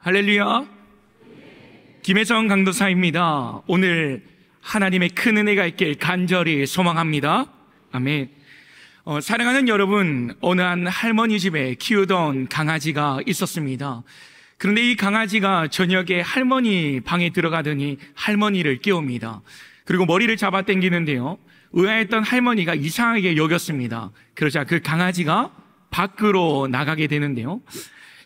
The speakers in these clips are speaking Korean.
할렐루야. 김혜성 강도사입니다. 오늘 하나님의 큰 은혜가 있길 간절히 소망합니다. 아멘. 사랑하는 여러분, 어느 한 할머니 집에 키우던 강아지가 있었습니다. 그런데 이 강아지가 저녁에 할머니 방에 들어가더니 할머니를 깨웁니다. 그리고 머리를 잡아 당기는데요, 의아했던 할머니가 이상하게 여겼습니다. 그러자 그 강아지가 밖으로 나가게 되는데요,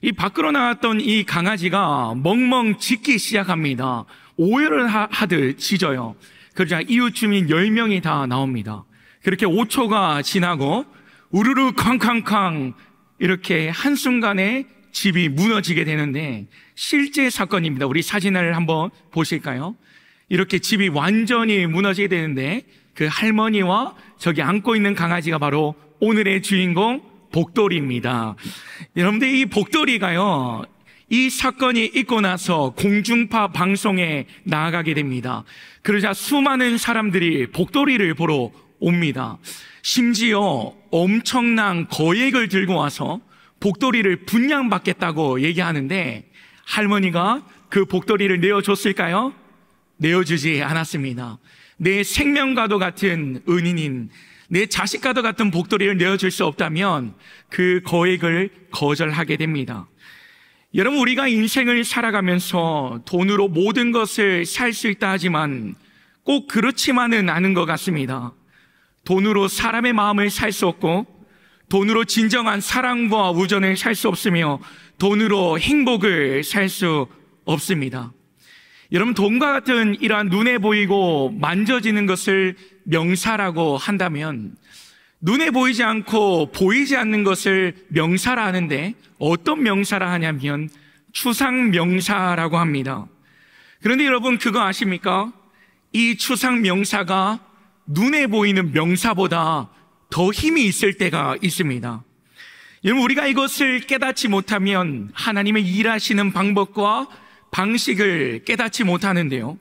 이 밖으로 나왔던 이 강아지가 멍멍 짖기 시작합니다. 오열을 하듯 짖어요. 그러자 이웃 주민 10명이 다 나옵니다. 그렇게 5초가 지나고 우르르 쾅쾅쾅 이렇게 한순간에 집이 무너지게 되는데, 실제 사건입니다. 우리 사진을 한번 보실까요? 이렇게 집이 완전히 무너지게 되는데, 그 할머니와 저기 안고 있는 강아지가 바로 오늘의 주인공 복돌이입니다. 여러분들, 이 복돌이가요, 이 사건이 있고 나서 공중파 방송에 나가게 됩니다. 그러자 수많은 사람들이 복돌이를 보러 옵니다. 심지어 엄청난 거액을 들고 와서 복돌이를 분양받겠다고 얘기하는데, 할머니가 그 복돌이를 내어줬을까요? 내어주지 않았습니다. 내 생명과도 같은 은인인, 내 자식과도 같은 복돌이를 내어줄 수 없다면 그 거액을 거절하게 됩니다. 여러분, 우리가 인생을 살아가면서 돈으로 모든 것을 살 수 있다 하지만 꼭 그렇지만은 않은 것 같습니다. 돈으로 사람의 마음을 살 수 없고, 돈으로 진정한 사랑과 우정을 살 수 없으며, 돈으로 행복을 살 수 없습니다. 여러분, 돈과 같은 이러한 눈에 보이고 만져지는 것을 명사라고 한다면, 눈에 보이지 않고 보이지 않는 것을 명사라 하는데, 어떤 명사라 하냐면 추상명사라고 합니다. 그런데 여러분, 그거 아십니까? 이 추상명사가 눈에 보이는 명사보다 더 힘이 있을 때가 있습니다. 여러분, 우리가 이것을 깨닫지 못하면 하나님의 일하시는 방법과 방식을 깨닫지 못하는데요,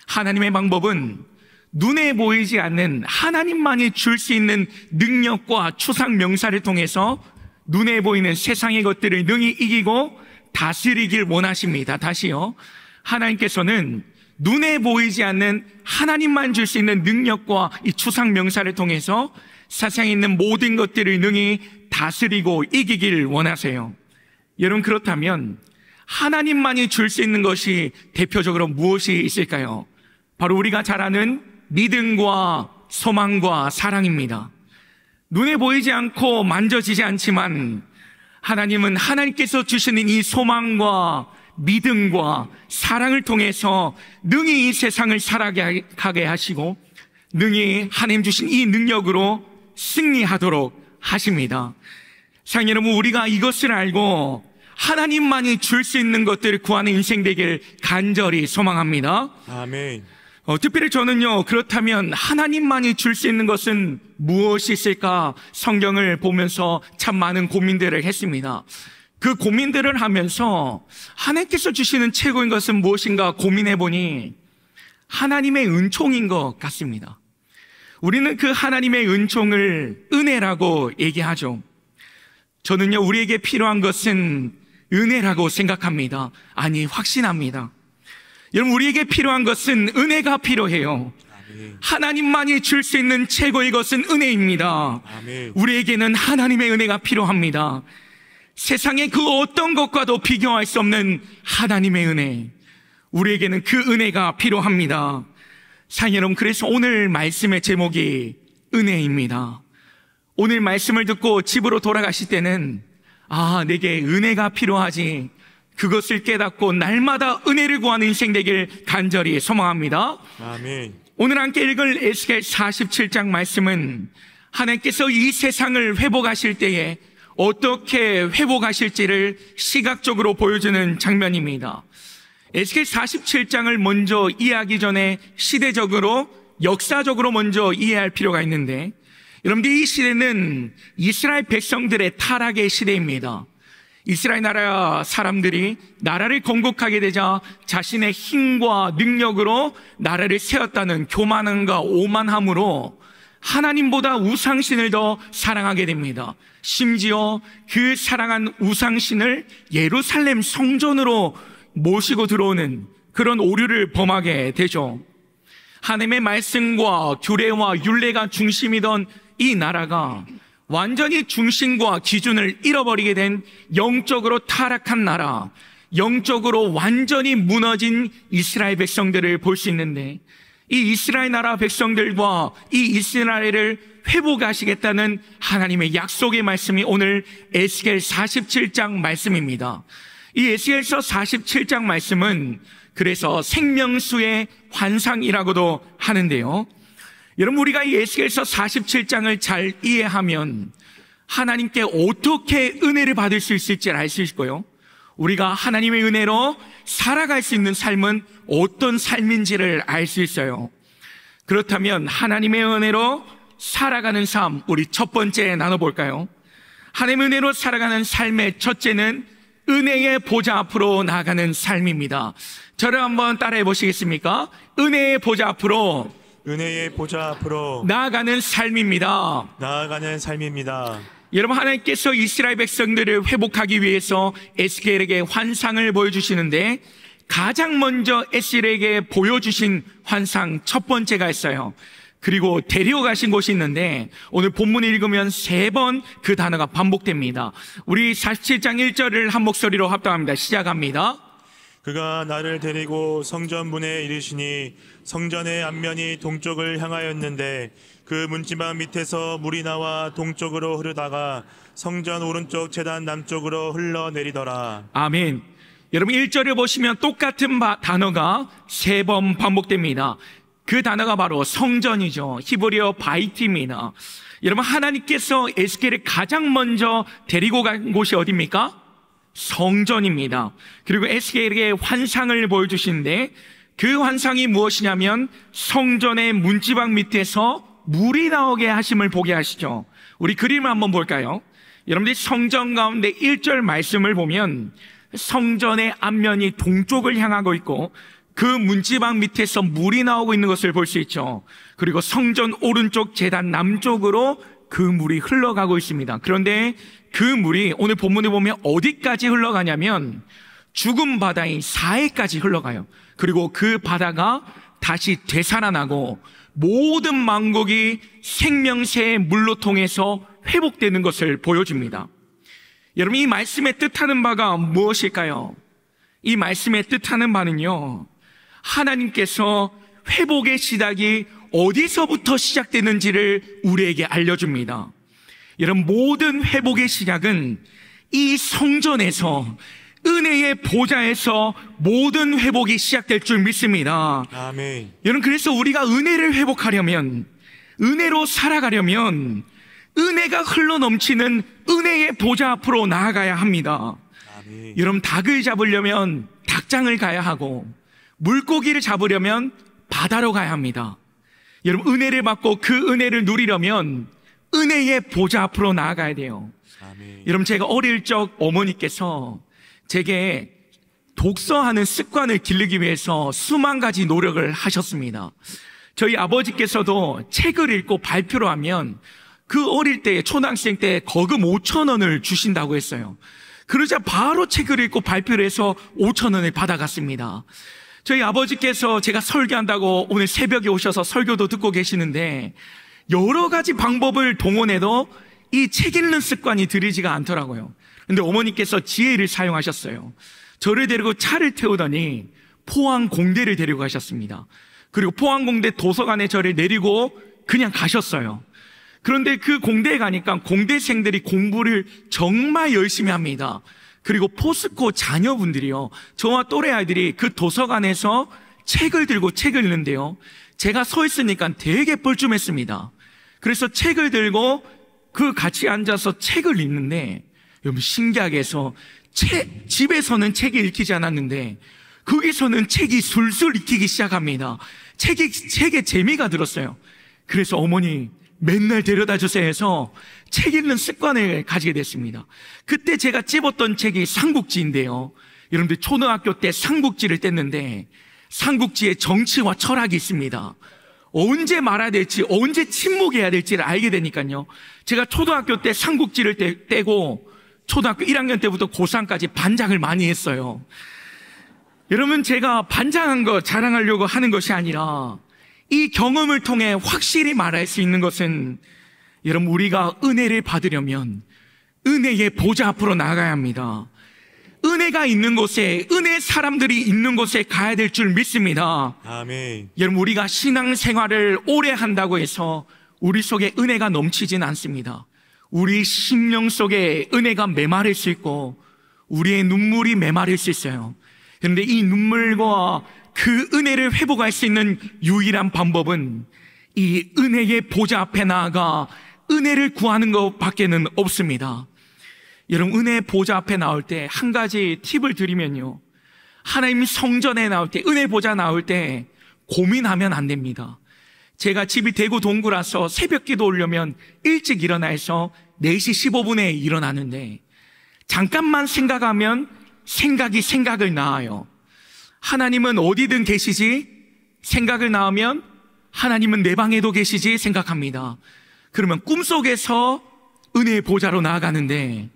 하나님의 방법은 눈에 보이지 않는 하나님만이 줄 수 있는 능력과 추상 명사를 통해서 눈에 보이는 세상의 것들을 능히 이기고 다스리길 원하십니다. 다시요, 하나님께서는 눈에 보이지 않는 하나님만 줄 수 있는 능력과 이 추상 명사를 통해서 세상에 있는 모든 것들을 능히 다스리고 이기길 원하세요. 여러분, 그렇다면 하나님만이 줄 수 있는 것이 대표적으로 무엇이 있을까요? 바로 우리가 잘 아는 믿음과 소망과 사랑입니다. 눈에 보이지 않고 만져지지 않지만 하나님은 하나님께서 주시는 이 소망과 믿음과 사랑을 통해서 능히 이 세상을 살아가게 하시고, 능히 하나님 주신 이 능력으로 승리하도록 하십니다. 사랑하는 여러분, 우리가 이것을 알고 하나님만이 줄 수 있는 것들을 구하는 인생 되길 간절히 소망합니다. 아멘. 특별히 저는요, 그렇다면 하나님만이 줄 수 있는 것은 무엇이 있을까 성경을 보면서 참 많은 고민들을 했습니다. 그 고민들을 하면서 하나님께서 주시는 최고인 것은 무엇인가 고민해 보니 하나님의 은총인 것 같습니다. 우리는 그 하나님의 은총을 은혜라고 얘기하죠. 저는요, 우리에게 필요한 것은 은혜라고 생각합니다. 아니, 확신합니다. 여러분, 우리에게 필요한 것은 은혜가 필요해요. 아멘. 하나님만이 줄 수 있는 최고의 것은 은혜입니다. 아멘. 우리에게는 하나님의 은혜가 필요합니다. 세상의 그 어떤 것과도 비교할 수 없는 하나님의 은혜, 우리에게는 그 은혜가 필요합니다. 사랑하는 여러분, 그래서 오늘 말씀의 제목이 은혜입니다. 오늘 말씀을 듣고 집으로 돌아가실 때는, 내게 은혜가 필요하지, 그것을 깨닫고 날마다 은혜를 구하는 인생 되길 간절히 소망합니다. 아멘. 오늘 함께 읽을 에스겔 47장 말씀은 하나님께서 이 세상을 회복하실 때에 어떻게 회복하실지를 시각적으로 보여주는 장면입니다. 에스겔 47장을 먼저 이해하기 전에 시대적으로, 역사적으로 먼저 이해할 필요가 있는데, 여러분들, 이 시대는 이스라엘 백성들의 타락의 시대입니다. 이스라엘 나라 사람들이 나라를 건국하게 되자 자신의 힘과 능력으로 나라를 세웠다는 교만함과 오만함으로 하나님보다 우상신을 더 사랑하게 됩니다. 심지어 그 사랑한 우상신을 예루살렘 성전으로 모시고 들어오는 그런 오류를 범하게 되죠. 하나님의 말씀과 규례와 율례가 중심이던 이 나라가 완전히 중심과 기준을 잃어버리게 된 영적으로 타락한 나라, 영적으로 완전히 무너진 이스라엘 백성들을 볼 수 있는데, 이 이스라엘 나라 백성들과 이 이스라엘을 회복하시겠다는 하나님의 약속의 말씀이 오늘 에스겔 47장 말씀입니다. 이 에스겔서 47장 말씀은 그래서 생명수의 환상이라고도 하는데요. 여러분, 우리가 이 에스겔서 47장을 잘 이해하면 하나님께 어떻게 은혜를 받을 수 있을지 알 수 있고요, 우리가 하나님의 은혜로 살아갈 수 있는 삶은 어떤 삶인지를 알 수 있어요. 그렇다면 하나님의 은혜로 살아가는 삶, 우리 첫 번째 나눠볼까요? 하나님의 은혜로 살아가는 삶의 첫째는 은혜의 보좌 앞으로 나아가는 삶입니다. 저를 한번 따라해 보시겠습니까? 은혜의 보좌 앞으로, 은혜의 보좌 앞으로 나아가는 삶입니다. 나아가는 삶입니다. 여러분, 하나님께서 이스라엘 백성들을 회복하기 위해서 에스겔에게 환상을 보여주시는데, 가장 먼저 에스겔에게 보여주신 환상 첫 번째가 있어요. 그리고 데려가신 곳이 있는데, 오늘 본문을 읽으면 3번 그 단어가 반복됩니다. 우리 47장 1절을 한 목소리로 합독합니다. 시작합니다. 그가 나를 데리고 성전 문에 이르시니 성전의 앞면이 동쪽을 향하였는데 그 문지방 밑에서 물이 나와 동쪽으로 흐르다가 성전 오른쪽 제단 남쪽으로 흘러내리더라. 아멘. 여러분, 1절을 보시면 똑같은 단어가 3번 반복됩니다. 그 단어가 바로 성전이죠. 히브리어 바이트입니다. 여러분, 하나님께서 에스겔을 가장 먼저 데리고 간 곳이 어디입니까? 성전입니다. 그리고 에스겔에게 환상을 보여주시는데, 그 환상이 무엇이냐면 성전의 문지방 밑에서 물이 나오게 하심을 보게 하시죠. 우리 그림을 한번 볼까요? 여러분들이 성전 가운데 1절 말씀을 보면 성전의 앞면이 동쪽을 향하고 있고 그 문지방 밑에서 물이 나오고 있는 것을 볼 수 있죠. 그리고 성전 오른쪽 제단 남쪽으로 그 물이 흘러가고 있습니다. 그런데 그 물이 오늘 본문에 보면 어디까지 흘러가냐면 죽은 바다인 사해까지 흘러가요. 그리고 그 바다가 다시 되살아나고 모든 만국이 생명새의 물로 통해서 회복되는 것을 보여줍니다. 여러분, 이 말씀의 뜻하는 바가 무엇일까요? 이 말씀의 뜻하는 바는요, 하나님께서 회복의 시작이 어디서부터 시작되는지를 우리에게 알려줍니다. 여러분, 모든 회복의 시작은 이 성전에서, 은혜의 보좌에서 모든 회복이 시작될 줄 믿습니다. 아멘. 여러분, 그래서 우리가 은혜를 회복하려면, 은혜로 살아가려면 은혜가 흘러넘치는 은혜의 보좌 앞으로 나아가야 합니다. 아멘. 여러분, 닭을 잡으려면 닭장을 가야 하고 물고기를 잡으려면 바다로 가야 합니다. 여러분, 은혜를 받고 그 은혜를 누리려면 은혜의 보좌 앞으로 나아가야 돼요. 아멘. 여러분, 제가 어릴 적 어머니께서 제게 독서하는 습관을 기르기 위해서 수만 가지 노력을 하셨습니다. 저희 아버지께서도 책을 읽고 발표를 하면 그 어릴 때, 초등학생 때 거금 5,000원을 주신다고 했어요. 그러자 바로 책을 읽고 발표를 해서 5,000원을 받아갔습니다. 저희 아버지께서 제가 설교한다고 오늘 새벽에 오셔서 설교도 듣고 계시는데 여러 가지 방법을 동원해도 이 책 읽는 습관이 들이지가 않더라고요. 근데 어머니께서 지혜를 사용하셨어요. 저를 데리고 차를 태우더니 포항 공대를 데리고 가셨습니다. 그리고 포항 공대 도서관에 저를 내리고 그냥 가셨어요. 그런데 그 공대에 가니까 공대생들이 공부를 정말 열심히 합니다. 그리고 포스코 자녀분들이요, 저와 또래 아이들이 그 도서관에서 책을 들고 책을 읽는데요, 제가 서 있으니까 되게 뻘쭘했습니다. 그래서 책을 들고 그 같이 앉아서 책을 읽는데, 여러분, 신기하게 해서 집에서는 책이 읽히지 않았는데 거기서는 책이 술술 읽히기 시작합니다. 책에 재미가 들었어요. 그래서 어머니 맨날 데려다 주세요 해서 책 읽는 습관을 가지게 됐습니다. 그때 제가 찝었던 책이 삼국지인데요, 여러분들 초등학교 때 삼국지를 뗐는데 삼국지에 정치와 철학이 있습니다. 언제 말아야 될지, 언제 침묵해야 될지를 알게 되니까요. 제가 초등학교 때 삼국지를 떼고 초등학교 1학년 때부터 고3까지 반장을 많이 했어요. 여러분, 제가 반장한 거 자랑하려고 하는 것이 아니라 이 경험을 통해 확실히 말할 수 있는 것은, 여러분, 우리가 은혜를 받으려면 은혜의 보좌 앞으로 나가야 합니다. 은혜가 있는 곳에, 은혜 사람들이 있는 곳에 가야 될 줄 믿습니다. 아멘. 여러분, 우리가 신앙생활을 오래 한다고 해서 우리 속에 은혜가 넘치진 않습니다. 우리 심령 속에 은혜가 메마를 수 있고 우리의 눈물이 메마를 수 있어요. 그런데 이 눈물과 그 은혜를 회복할 수 있는 유일한 방법은 이 은혜의 보좌 앞에 나아가 은혜를 구하는 것밖에는 없습니다. 여러분, 은혜의 보좌 앞에 나올 때 한 가지 팁을 드리면요, 하나님 성전에 나올 때, 은혜 보좌 나올 때 고민하면 안 됩니다. 제가 집이 대구 동구라서 새벽 기도 오려면 일찍 일어나서 4시 15분에 일어나는데, 잠깐만 생각하면 생각을 낳아요. 하나님은 어디든 계시지? 생각을 낳으면 하나님은 내 방에도 계시지? 생각합니다. 그러면 꿈속에서 은혜의 보좌로 나아가는데,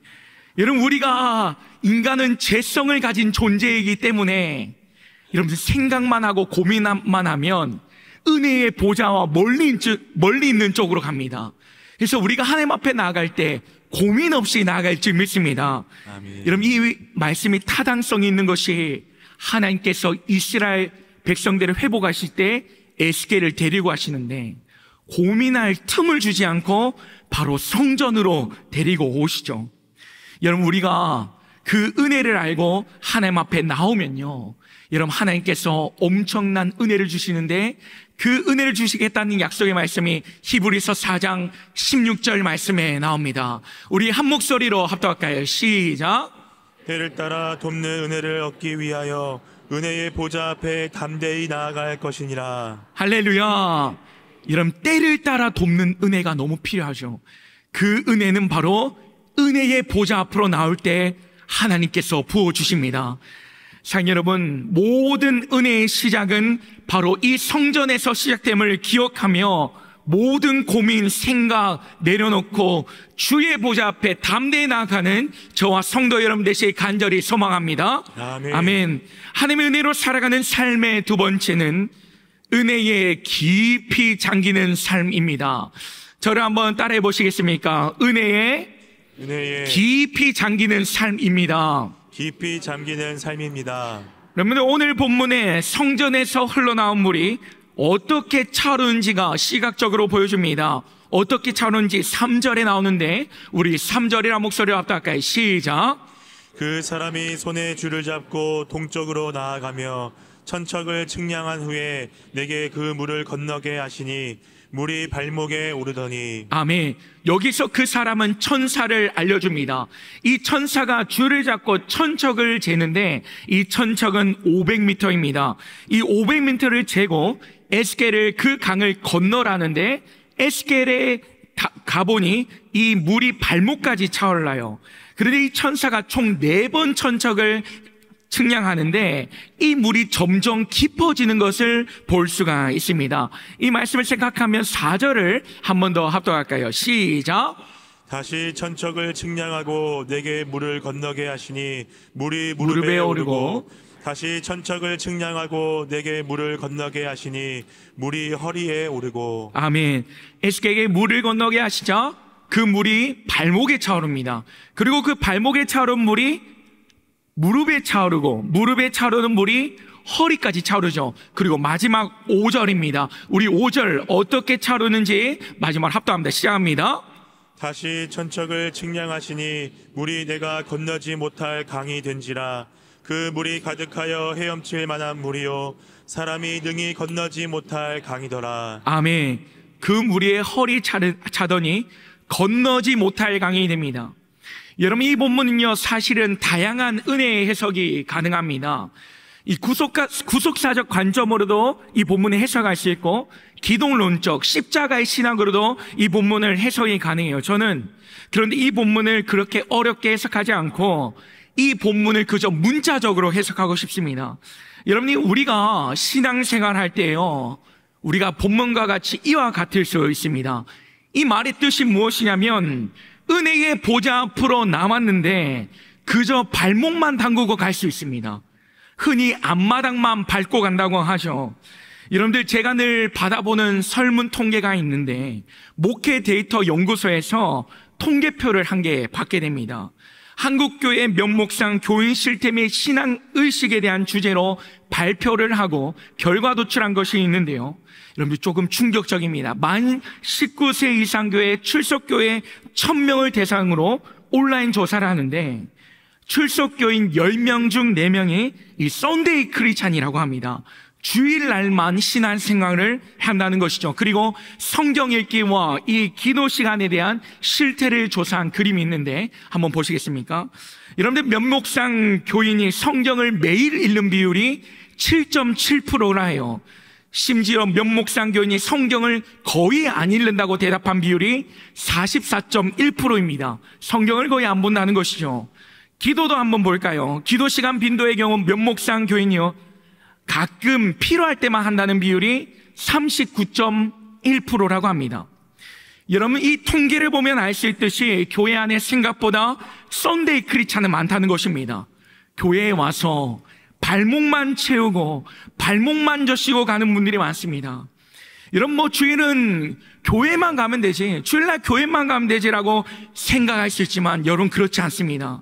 여러분, 우리가 인간은 죄성을 가진 존재이기 때문에 여러분, 생각만 하고 고민만 하면 은혜의 보좌와 멀리 있는 쪽으로 갑니다. 그래서 우리가 하나님 앞에 나아갈 때 고민 없이 나아갈 줄 믿습니다. 아멘. 여러분, 이 말씀이 타당성이 있는 것이 하나님께서 이스라엘 백성들을 회복하실 때 에스겔을 데리고 하시는데 고민할 틈을 주지 않고 바로 성전으로 데리고 오시죠. 여러분, 우리가 그 은혜를 알고 하나님 앞에 나오면요, 여러분, 하나님께서 엄청난 은혜를 주시는데 그 은혜를 주시겠다는 약속의 말씀이 히브리서 4장 16절 말씀에 나옵니다. 우리 한 목소리로 합독할까요? 시작. 때를 따라 돕는 은혜를 얻기 위하여 은혜의 보좌 앞에 담대히 나아갈 것이니라. 할렐루야. 여러분, 때를 따라 돕는 은혜가 너무 필요하죠. 그 은혜는 바로 은혜의 보좌 앞으로 나올 때 하나님께서 부어주십니다. 사랑 여러분, 모든 은혜의 시작은 바로 이 성전에서 시작됨을 기억하며 모든 고민, 생각 내려놓고 주의 보좌 앞에 담대히 나아가는 저와 성도 여러분 되시길 간절히 소망합니다. 아멘. 아멘. 하나님의 은혜로 살아가는 삶의 두 번째는 은혜에 깊이 잠기는 삶입니다. 저를 한번 따라해 보시겠습니까? 은혜에 깊이 잠기는 삶입니다. 깊이 잠기는 삶입니다. 여러분들, 오늘 본문에 성전에서 흘러나온 물이 어떻게 차오르는지가 시각적으로 보여줍니다. 어떻게 차오르는지 3절에 나오는데 우리 3절이라 목소리로 합독할까요? 시작. 그 사람이 손에 줄을 잡고 동쪽으로 나아가며 천척을 측량한 후에 내게 그 물을 건너게 하시니 물이 발목에 오르더니. 아멘. 여기서 그 사람은 천사를 알려줍니다. 이 천사가 줄을 잡고 천척을 재는데 이 천척은 500m입니다. 이 500m를 재고 에스겔을 그 강을 건너라는데 에스겔에 가보니 이 물이 발목까지 차올라요. 그런데 이 천사가 총 4번 천척을 측량하는데 이 물이 점점 깊어지는 것을 볼 수가 있습니다. 이 말씀을 생각하면 4절을 한 번 더 합독할까요? 시작. 다시 천척을 측량하고 내게 물을 건너게 하시니 물이 무릎에 오르고 다시 천척을 측량하고 내게 물을 건너게 하시니 물이 허리에 오르고. 아멘. 에스겔에게 물을 건너게 하시자 그 물이 발목에 차오릅니다. 그리고 그 발목에 차오른 물이 무릎에 차오르고 무릎에 차오르는 물이 허리까지 차오르죠. 그리고 마지막 5절입니다. 우리 5절 어떻게 차오르는지 마지막 합독합니다. 시작합니다. 다시 천척을 측량하시니 물이 내가 건너지 못할 강이 된지라. 그 물이 가득하여 헤엄칠 만한 물이요 사람이 능히 건너지 못할 강이더라. 아멘. 그 물이 허리 차더니 건너지 못할 강이 됩니다. 여러분, 이 본문은요 사실은 다양한 은혜의 해석이 가능합니다. 이 구속사적 관점으로도 이 본문의 해석할 수 있고 기독론적 십자가의 신학으로도 이 본문을 해석이 가능해요. 저는 그런데 이 본문을 그렇게 어렵게 해석하지 않고 이 본문을 그저 문자적으로 해석하고 싶습니다. 여러분이 우리가 신앙생활 할 때요 우리가 본문과 같이 이와 같을 수 있습니다. 이 말의 뜻이 무엇이냐면 은혜의 보좌 앞으로 나왔는데 그저 발목만 담그고 갈 수 있습니다. 흔히 앞마당만 밟고 간다고 하죠. 여러분들, 제가 늘 받아보는 설문 통계가 있는데 목회 데이터 연구소에서 통계표를 한 개 받게 됩니다. 한국교회 면목상 교인 실태 및 신앙의식에 대한 주제로 발표를 하고 결과 도출한 것이 있는데요, 여러분들 조금 충격적입니다. 만 19세 이상 교회 출석교회 1000명을 대상으로 온라인 조사를 하는데 출석교인 10명 중 4명이 이 썬데이 크리스찬이라고 합니다. 주일날만 신앙생활을 한다는 것이죠. 그리고 성경 읽기와 이 기도 시간에 대한 실태를 조사한 그림이 있는데 한번 보시겠습니까? 여러분들, 면목상 교인이 성경을 매일 읽는 비율이 7.7%라 해요. 심지어 면목상 교인이 성경을 거의 안 읽는다고 대답한 비율이 44.1%입니다. 성경을 거의 안 본다는 것이죠. 기도도 한번 볼까요? 기도 시간 빈도의 경우 면목상 교인이요, 가끔 필요할 때만 한다는 비율이 39.1%라고 합니다. 여러분, 이 통계를 보면 알 수 있듯이 교회 안에 생각보다 썬데이 크리스찬은 많다는 것입니다. 교회에 와서 발목만 채우고 발목만 젖히고 가는 분들이 많습니다. 여러분, 주일은 교회만 가면 되지, 주일날 교회만 가면 되지라고 생각할 수 있지만 여러분, 그렇지 않습니다.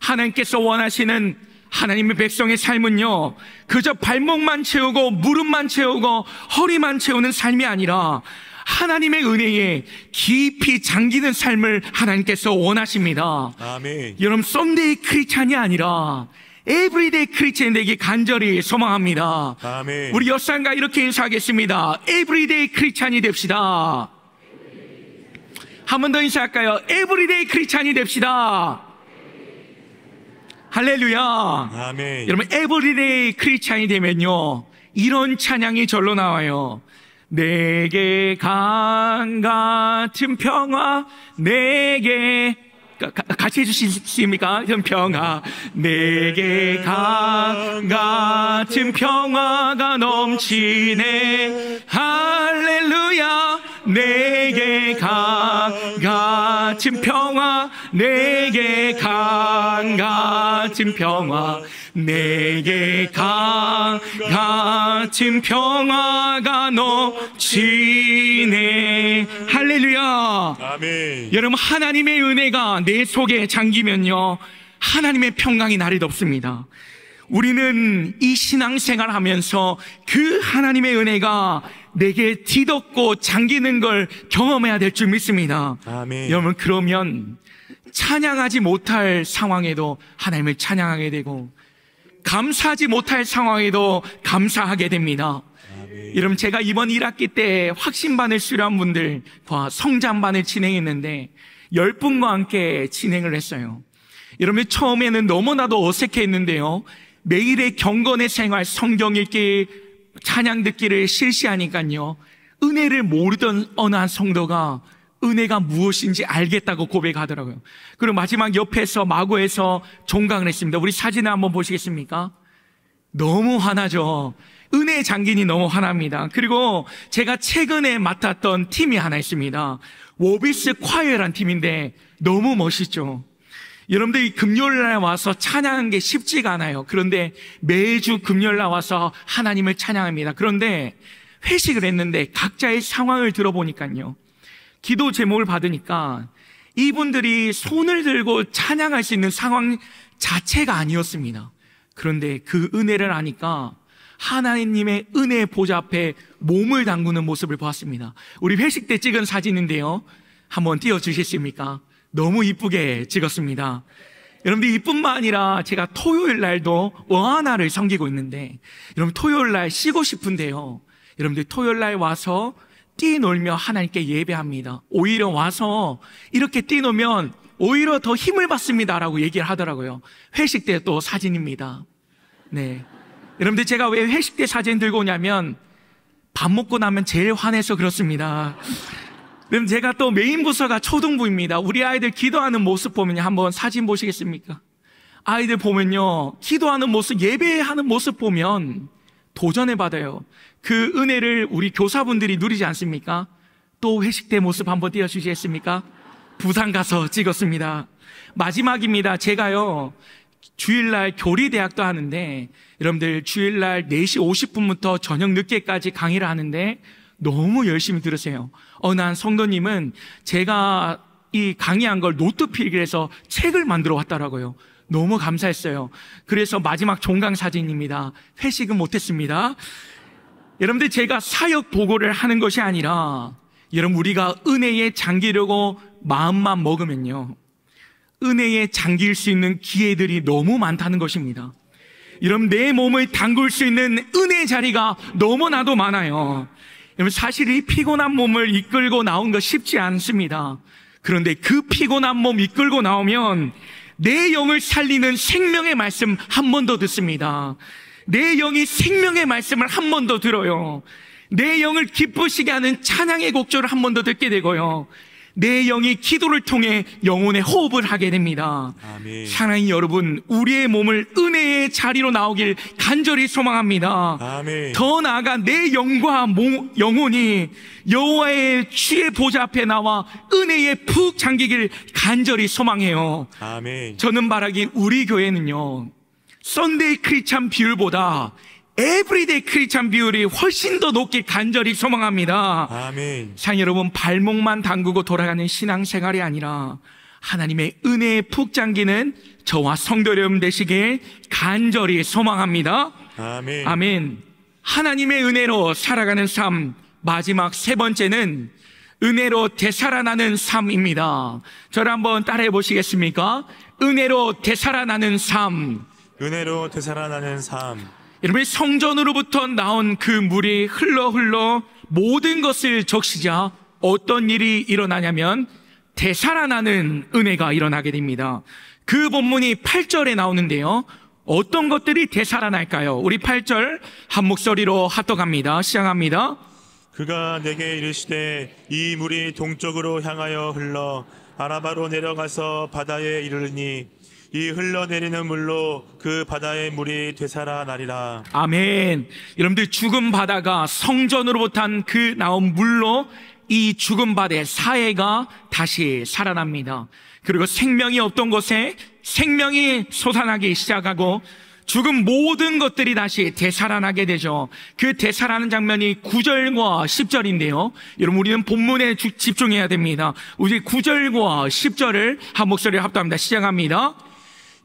하나님께서 원하시는 하나님의 백성의 삶은요, 그저 발목만 채우고 무릎만 채우고 허리만 채우는 삶이 아니라 하나님의 은혜에 깊이 잠기는 삶을 하나님께서 원하십니다. 아멘. 여러분, 썬데이 크리스찬이 아니라 에브리데이 크리스찬 되기 간절히 소망합니다. 아멘. 우리 옆사람과 이렇게 인사하겠습니다. 에브리데이 크리스찬이 됩시다. 한 번 더 인사할까요? 에브리데이 크리스찬이 됩시다. 할렐루야. 아멘. 여러분, 에브리데이 크리스찬이 되면요, 이런 찬양이 절로 나와요. 내게 강 같은 평화, 내게, 같이 해주시겠습니까? 평화. 내게 강 같은 평화가 넘치네. 할렐루야. 내게 강 같은 평화, 내게 강 같은 평화, 내게 강 같은 평화가 넘치네. 할렐루야. 아멘. 여러분, 하나님의 은혜가 내 속에 잠기면요, 하나님의 평강이 나를 덮습니다. 우리는 이 신앙생활 하면서 그 하나님의 은혜가 내게 뒤덮고 잠기는 걸 경험해야 될 줄 믿습니다. 아멘. 여러분, 그러면 찬양하지 못할 상황에도 하나님을 찬양하게 되고 감사하지 못할 상황에도 감사하게 됩니다. 아멘. 여러분, 제가 이번 1학기 때 확신반을 수료한 분들과 성장반을 진행했는데 10분과 함께 진행을 했어요. 여러분, 처음에는 너무나도 어색했는데요, 매일의 경건의 생활, 성경 읽기, 찬양 듣기를 실시하니까요, 은혜를 모르던 어느 한 성도가 은혜가 무엇인지 알겠다고 고백하더라고요. 그리고 마지막 옆에서 마구에서 종강을 했습니다. 우리 사진을 한번 보시겠습니까? 너무 화나죠. 은혜의 장gin이 너무 화납니다. 그리고 제가 최근에 맡았던 팀이 하나 있습니다. 워비스 콰이어라는 팀인데 너무 멋있죠. 여러분들이 금요일날 와서 찬양하는 게 쉽지가 않아요. 그런데 매주 금요일날 와서 하나님을 찬양합니다. 그런데 회식을 했는데 각자의 상황을 들어보니까요, 기도 제목을 받으니까 이분들이 손을 들고 찬양할 수 있는 상황 자체가 아니었습니다. 그런데 그 은혜를 아니까 하나님의 은혜의 보좌 앞에 몸을 담그는 모습을 보았습니다. 우리 회식 때 찍은 사진인데요, 한번 띄워주시겠습니까? 너무 이쁘게 찍었습니다. 여러분들, 이뿐만 아니라 제가 토요일 날도 어하나를 섬기고 있는데, 여러분, 토요일 날 쉬고 싶은데요, 여러분들 토요일 날 와서 뛰놀며 하나님께 예배합니다. 오히려 와서 이렇게 뛰놀면 오히려 더 힘을 받습니다라고 얘기를 하더라고요. 회식 때 또 사진입니다. 네, 여러분들, 제가 왜 회식 때 사진 들고 오냐면 밥 먹고 나면 제일 화내서 그렇습니다. 그럼 제가 또 메인 부서가 초등부입니다. 우리 아이들 기도하는 모습 보면 한번 사진 보시겠습니까? 아이들 보면요, 기도하는 모습, 예배하는 모습 보면 도전해받아요. 그 은혜를 우리 교사분들이 누리지 않습니까? 또 회식 때 모습 한번 띄워주시겠습니까? 부산 가서 찍었습니다. 마지막입니다. 제가요, 주일날 교리대학도 하는데, 여러분들 주일날 4시 50분부터 저녁 늦게까지 강의를 하는데 너무 열심히 들으세요. 어느 한 성도님은 제가 이 강의한 걸 노트 필기해서 책을 만들어 왔더라고요. 너무 감사했어요. 그래서 마지막 종강 사진입니다. 회식은 못했습니다. 여러분들, 제가 사역 보고를 하는 것이 아니라, 여러분, 우리가 은혜에 잠기려고 마음만 먹으면요, 은혜에 잠길 수 있는 기회들이 너무 많다는 것입니다. 여러분, 내 몸을 담글 수 있는 은혜의 자리가 너무나도 많아요. 여러분, 사실 이 피곤한 몸을 이끌고 나온 거 쉽지 않습니다. 그런데 그 피곤한 몸 이끌고 나오면 내 영을 살리는 생명의 말씀 한 번 더 듣습니다. 내 영이 생명의 말씀을 한 번 더 들어요. 내 영을 기쁘시게 하는 찬양의 곡조를 한 번 더 듣게 되고요, 내 영이 기도를 통해 영혼의 호흡을 하게 됩니다. 아멘. 사랑하는 여러분, 우리의 몸을 은혜의 자리로 나오길 간절히 소망합니다. 아멘. 더 나아가 내 영과 영혼이 여호와의 주의 보좌 앞에 나와 은혜에 푹 잠기길 간절히 소망해요. 아멘. 저는 바라기 우리 교회는요, 썬데이 크리스찬 비율보다 에브리데이 크리스찬 비율이 훨씬 더 높게 간절히 소망합니다. 아멘. 상 여러분, 발목만 담그고 돌아가는 신앙생활이 아니라 하나님의 은혜에 푹 잠기는 저와 성도 여러분 되시길 간절히 소망합니다. 아멘. 아멘. 하나님의 은혜로 살아가는 삶, 마지막 세 번째는 은혜로 되살아나는 삶입니다. 저를 한번 따라해 보시겠습니까? 은혜로 되살아나는 삶. 은혜로 되살아나는 삶. 여러분, 성전으로부터 나온 그 물이 흘러 모든 것을 적시자 어떤 일이 일어나냐면 되살아나는 은혜가 일어나게 됩니다. 그 본문이 8절에 나오는데요, 어떤 것들이 되살아날까요? 우리 8절 한 목소리로 합독합니다. 시작합니다. 그가 내게 이르시되 이 물이 동쪽으로 향하여 흘러 아라바로 내려가서 바다에 이르르니 이 흘러내리는 물로 그 바다의 물이 되살아나리라. 아멘. 여러분들, 죽은 바다가 성전으로부터 그 나온 물로 이 죽은 바다의 사해가 다시 살아납니다. 그리고 생명이 없던 곳에 생명이 솟아나기 시작하고 죽은 모든 것들이 다시 되살아나게 되죠. 그 되살아나는 장면이 9절과 10절인데요. 여러분, 우리는 본문에 집중해야 됩니다. 우리 9절과 10절을 한 목소리로 합독합니다. 시작합니다.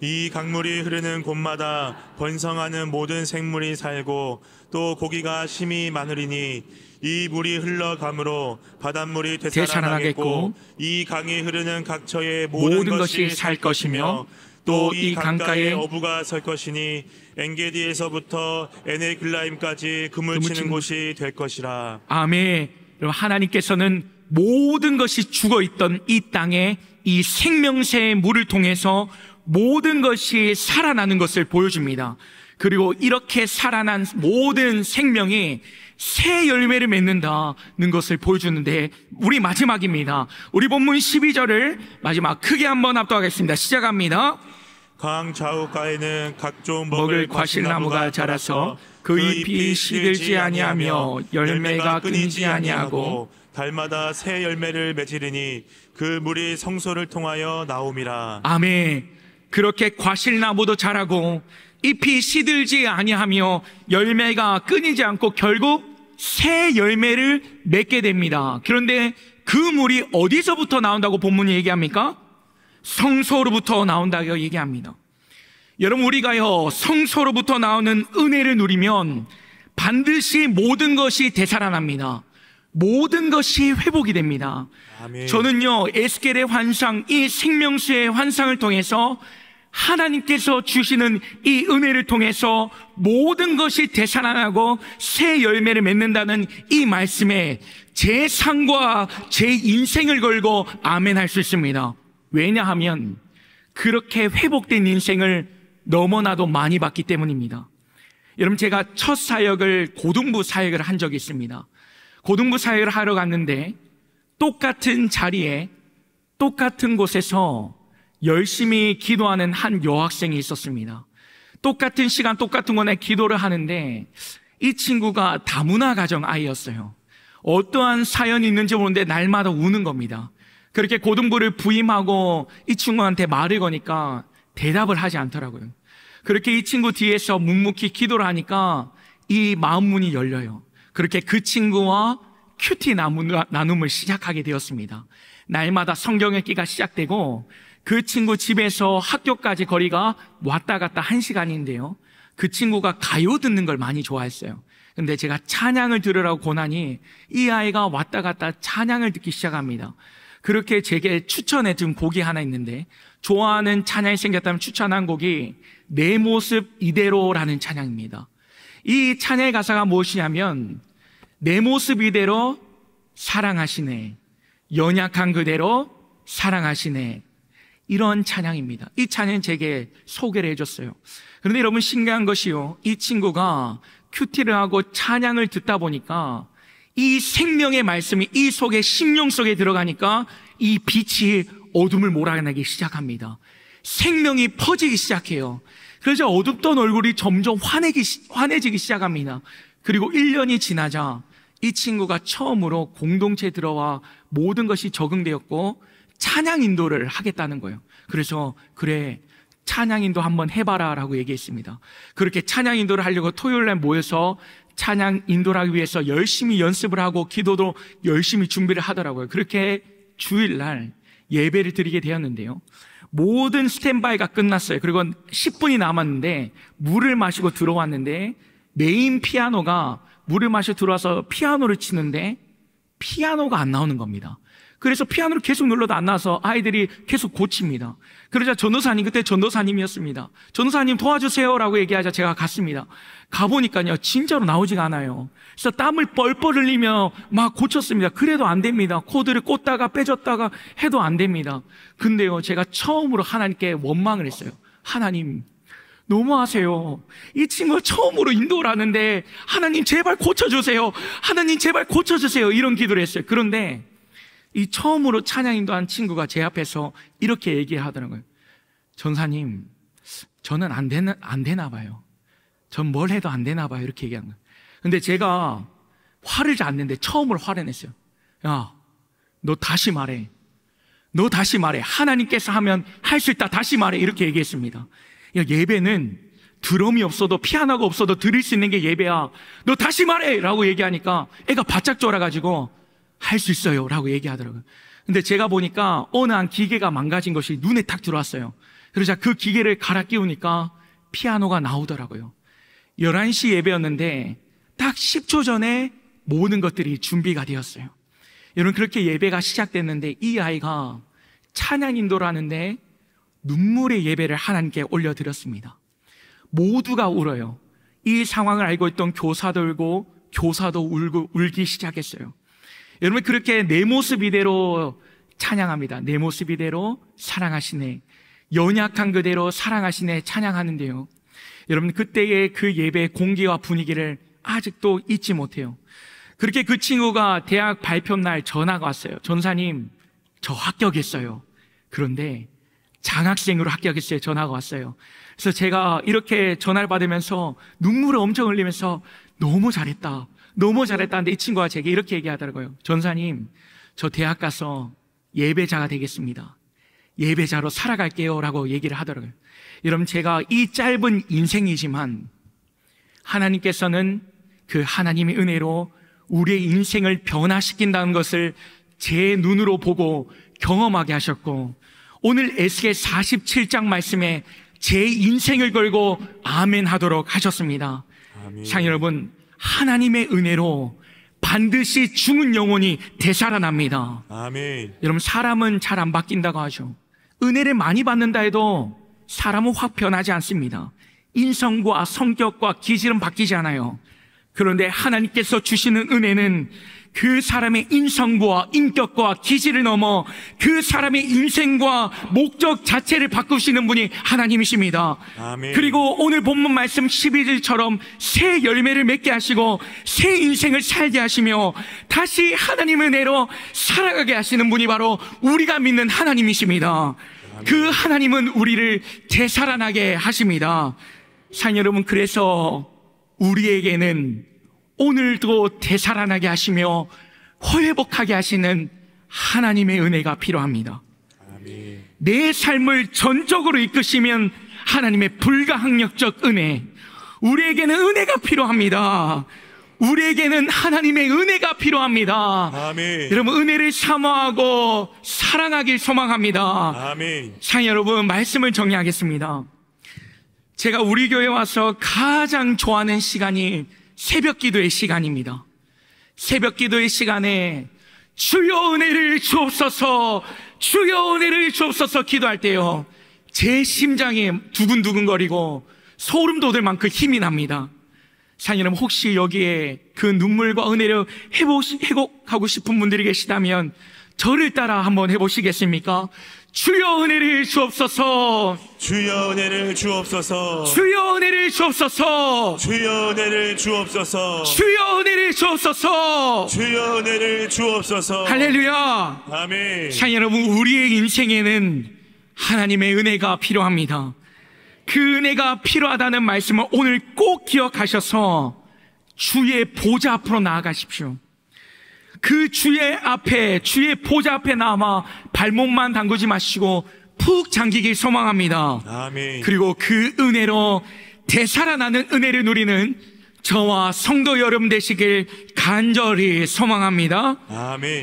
이 강물이 흐르는 곳마다 번성하는 모든 생물이 살고 또 고기가 심히 많으리니 이 물이 흘러가므로 바닷물이 되살아나겠고 이 강이 흐르는 각처에 모든 것이 살 것이며 또 이 강가에 어부가 설 것이니 엔게디에서부터 에네글라임까지 그물 치는 곳이 될 것이라. 아멘. 여러분, 하나님께서는 모든 것이 죽어있던 이 땅에 이 생명새의 물을 통해서 모든 것이 살아나는 것을 보여줍니다. 그리고 이렇게 살아난 모든 생명이 새 열매를 맺는다는 것을 보여주는데, 우리 마지막입니다. 우리 본문 12절을 마지막 크게 한번 합독하겠습니다. 시작합니다. 강 좌우가에는 각종 먹을 과실나무가 자라서 그 잎이 시들지 아니하며 열매가 끊이지 아니하고 달마다 새 열매를 맺으리니 그 물이 성소를 통하여 나옴이라. 아멘. 그렇게 과실나무도 자라고 잎이 시들지 아니하며 열매가 끊이지 않고 결국 새 열매를 맺게 됩니다. 그런데 그 물이 어디서부터 나온다고 본문이 얘기합니까? 성소로부터 나온다고 얘기합니다. 여러분, 우리가요, 성소로부터 나오는 은혜를 누리면 반드시 모든 것이 되살아납니다. 모든 것이 회복이 됩니다. 아멘. 저는요, 에스겔의 환상, 이 생명수의 환상을 통해서 하나님께서 주시는 이 은혜를 통해서 모든 것이 되살아나고 새 열매를 맺는다는 이 말씀에 제 삶과 제 인생을 걸고 아멘 할 수 있습니다. 왜냐하면 그렇게 회복된 인생을 너무나도 많이 봤기 때문입니다. 여러분, 제가 첫 사역을 고등부 사역을 한 적이 있습니다. 고등부 사역을 하러 갔는데 똑같은 자리에 똑같은 곳에서 열심히 기도하는 한 여학생이 있었습니다. 똑같은 시간 똑같은 곳에 기도를 하는데 이 친구가 다문화 가정 아이였어요. 어떠한 사연이 있는지 모르는데 날마다 우는 겁니다. 그렇게 고등부를 부임하고 이 친구한테 말을 거니까 대답을 하지 않더라고요. 그렇게 이 친구 뒤에서 묵묵히 기도를 하니까 이 마음 문이 열려요. 그렇게 그 친구와 큐티 나눔을 시작하게 되었습니다. 날마다 성경 읽기가 시작되고 그 친구 집에서 학교까지 거리가 왔다 갔다 1시간인데요. 그 친구가 가요 듣는 걸 많이 좋아했어요. 근데 제가 찬양을 들으라고 권하니 이 아이가 왔다 갔다 찬양을 듣기 시작합니다. 그렇게 제게 추천해 준 곡이 하나 있는데, 좋아하는 찬양이 생겼다면 추천한 곡이 내 모습 이대로라는 찬양입니다. 이 찬양의 가사가 무엇이냐면, 내 모습 이대로 사랑하시네, 연약한 그대로 사랑하시네, 이런 찬양입니다. 이 찬양은 제게 소개를 해줬어요. 그런데 여러분, 신기한 것이요, 이 친구가 큐티를 하고 찬양을 듣다 보니까 이 생명의 말씀이 이 속에, 심령 속에 들어가니까 이 빛이 어둠을 몰아내기 시작합니다. 생명이 퍼지기 시작해요. 그래서 어둡던 얼굴이 점점 환해지기 시작합니다. 그리고 1년이 지나자 이 친구가 처음으로 공동체에 들어와 모든 것이 적응되었고 찬양 인도를 하겠다는 거예요. 그래서 그래, 찬양 인도 한번 해봐라 라고 얘기했습니다. 그렇게 찬양 인도를 하려고 토요일날 모여서 찬양 인도를 하기 위해서 열심히 연습을 하고 기도도 열심히 준비를 하더라고요. 그렇게 주일날 예배를 드리게 되었는데요, 모든 스탠바이가 끝났어요. 그리고 10분이 남았는데 물을 마시고 들어왔는데 메인 피아노가 물을 마시고 들어와서 피아노를 치는데 피아노가 안 나오는 겁니다. 그래서 피아노를 계속 눌러도 안 나와서 아이들이 계속 고칩니다. 그러자 전도사님, 그때 전도사님이었습니다. 전도사님 도와주세요 라고 얘기하자 제가 갔습니다. 가보니까요, 진짜로 나오지가 않아요. 그래서 땀을 뻘뻘 흘리며 막 고쳤습니다. 그래도 안 됩니다. 코드를 꽂다가 빼줬다가 해도 안 됩니다. 근데요, 제가 처음으로 하나님께 원망을 했어요. 하나님, 너무하세요. 이 친구가 처음으로 인도를 하는데 하나님 제발 고쳐주세요. 하나님 제발 고쳐주세요. 이런 기도를 했어요. 그런데 이 처음으로 찬양 인도한 친구가 제 앞에서 이렇게 얘기하더라고요. 전사님, 저는 안 되나 봐요. 전 뭘 해도 안 되나 봐요. 이렇게 얘기한 거예요. 근데 제가 화를 잘 안 내는데 처음으로 화를 냈어요. 야, 너 다시 말해. 너 다시 말해. 하나님께서 하면 할 수 있다. 다시 말해. 이렇게 얘기했습니다. 야, 예배는 드럼이 없어도 피아노가 없어도 드릴 수 있는 게 예배야. 너 다시 말해! 라고 얘기하니까 애가 바짝 졸아가지고 할 수 있어요 라고 얘기하더라고요. 근데 제가 보니까 어느 한 기계가 망가진 것이 눈에 딱 들어왔어요. 그러자 그 기계를 갈아 끼우니까 피아노가 나오더라고요. 11시 예배였는데 딱 10초 전에 모든 것들이 준비가 되었어요. 여러분, 그렇게 예배가 시작됐는데 이 아이가 찬양 인도를 하는데 눈물의 예배를 하나님께 올려드렸습니다. 모두가 울어요. 이 상황을 알고 있던 교사도 울기 시작했어요. 여러분, 그렇게 내 모습 이대로 찬양합니다. 내 모습 이대로 사랑하시네, 연약한 그대로 사랑하시네 찬양하는데요, 여러분, 그때의 그 예배의 공기와 분위기를 아직도 잊지 못해요. 그렇게 그 친구가 대학 발표 날 전화가 왔어요. 전사님, 저 합격했어요. 그런데 장학생으로 합격했어요. 전화가 왔어요. 그래서 제가 이렇게 전화를 받으면서 눈물을 엄청 흘리면서 너무 잘했다, 너무 잘했다 하는데 이 친구가 제게 이렇게 얘기하더라고요. 전사님, 저 대학 가서 예배자가 되겠습니다. 예배자로 살아갈게요 라고 얘기를 하더라고요. 여러분, 제가 이 짧은 인생이지만 하나님께서는 그 하나님의 은혜로 우리의 인생을 변화시킨다는 것을 제 눈으로 보고 경험하게 하셨고, 오늘 에스겔 47장 말씀에 제 인생을 걸고 아멘 하도록 하셨습니다. 사랑하는 여러분, 하나님의 은혜로 반드시 죽은 영혼이 되살아납니다. 아멘. 여러분, 사람은 잘 안 바뀐다고 하죠. 은혜를 많이 받는다 해도 사람은 확 변하지 않습니다. 인성과 성격과 기질은 바뀌지 않아요. 그런데 하나님께서 주시는 은혜는 그 사람의 인성과 인격과 기질을 넘어 그 사람의 인생과 목적 자체를 바꾸시는 분이 하나님이십니다. 아멘. 그리고 오늘 본문 말씀 12절처럼 새 열매를 맺게 하시고 새 인생을 살게 하시며 다시 하나님의 은혜로 살아가게 하시는 분이 바로 우리가 믿는 하나님이십니다. 아멘. 그 하나님은 우리를 되살아나게 하십니다. 사랑 여러분, 그래서 우리에게는 오늘도 되살아나게 하시며 회복하게 하시는 하나님의 은혜가 필요합니다. 아멘. 내 삶을 전적으로 이끄시면 하나님의 불가항력적 은혜, 우리에게는 은혜가 필요합니다. 우리에게는 하나님의 은혜가 필요합니다. 아멘. 여러분, 은혜를 사모하고 사랑하길 소망합니다. 아멘. 사랑하는 여러분, 말씀을 정리하겠습니다. 제가 우리 교회에 와서 가장 좋아하는 시간이 새벽 기도의 시간입니다. 새벽 기도의 시간에 주여 은혜를 주옵소서, 주여 은혜를 주옵소서 기도할 때요, 제 심장이 두근두근거리고 소름 돋을 만큼 힘이 납니다. 사랑하는 여러분, 혹시 여기에 그 눈물과 은혜를 회복하고 싶은 분들이 계시다면 저를 따라 한번 해보시겠습니까? 주여 은혜를 주옵소서, 주여 은혜를 주옵소서, 주여 은혜를 주옵소서, 주여 은혜를 주옵소서, 주여 은혜를 주옵소서. 주여 은혜를 주옵소서. 할렐루야. 아멘. 사랑하는 여러분, 우리의 인생에는 하나님의 은혜가 필요합니다. 그 은혜가 필요하다는 말씀을 오늘 꼭 기억하셔서 주의 보좌 앞으로 나아가십시오. 그 주의 보좌 앞에 나와 발목만 담그지 마시고 푹 잠기길 소망합니다. 아멘. 그리고 그 은혜로 되살아나는 은혜를 누리는 저와 성도 여러분 되시길 간절히 소망합니다. 아멘.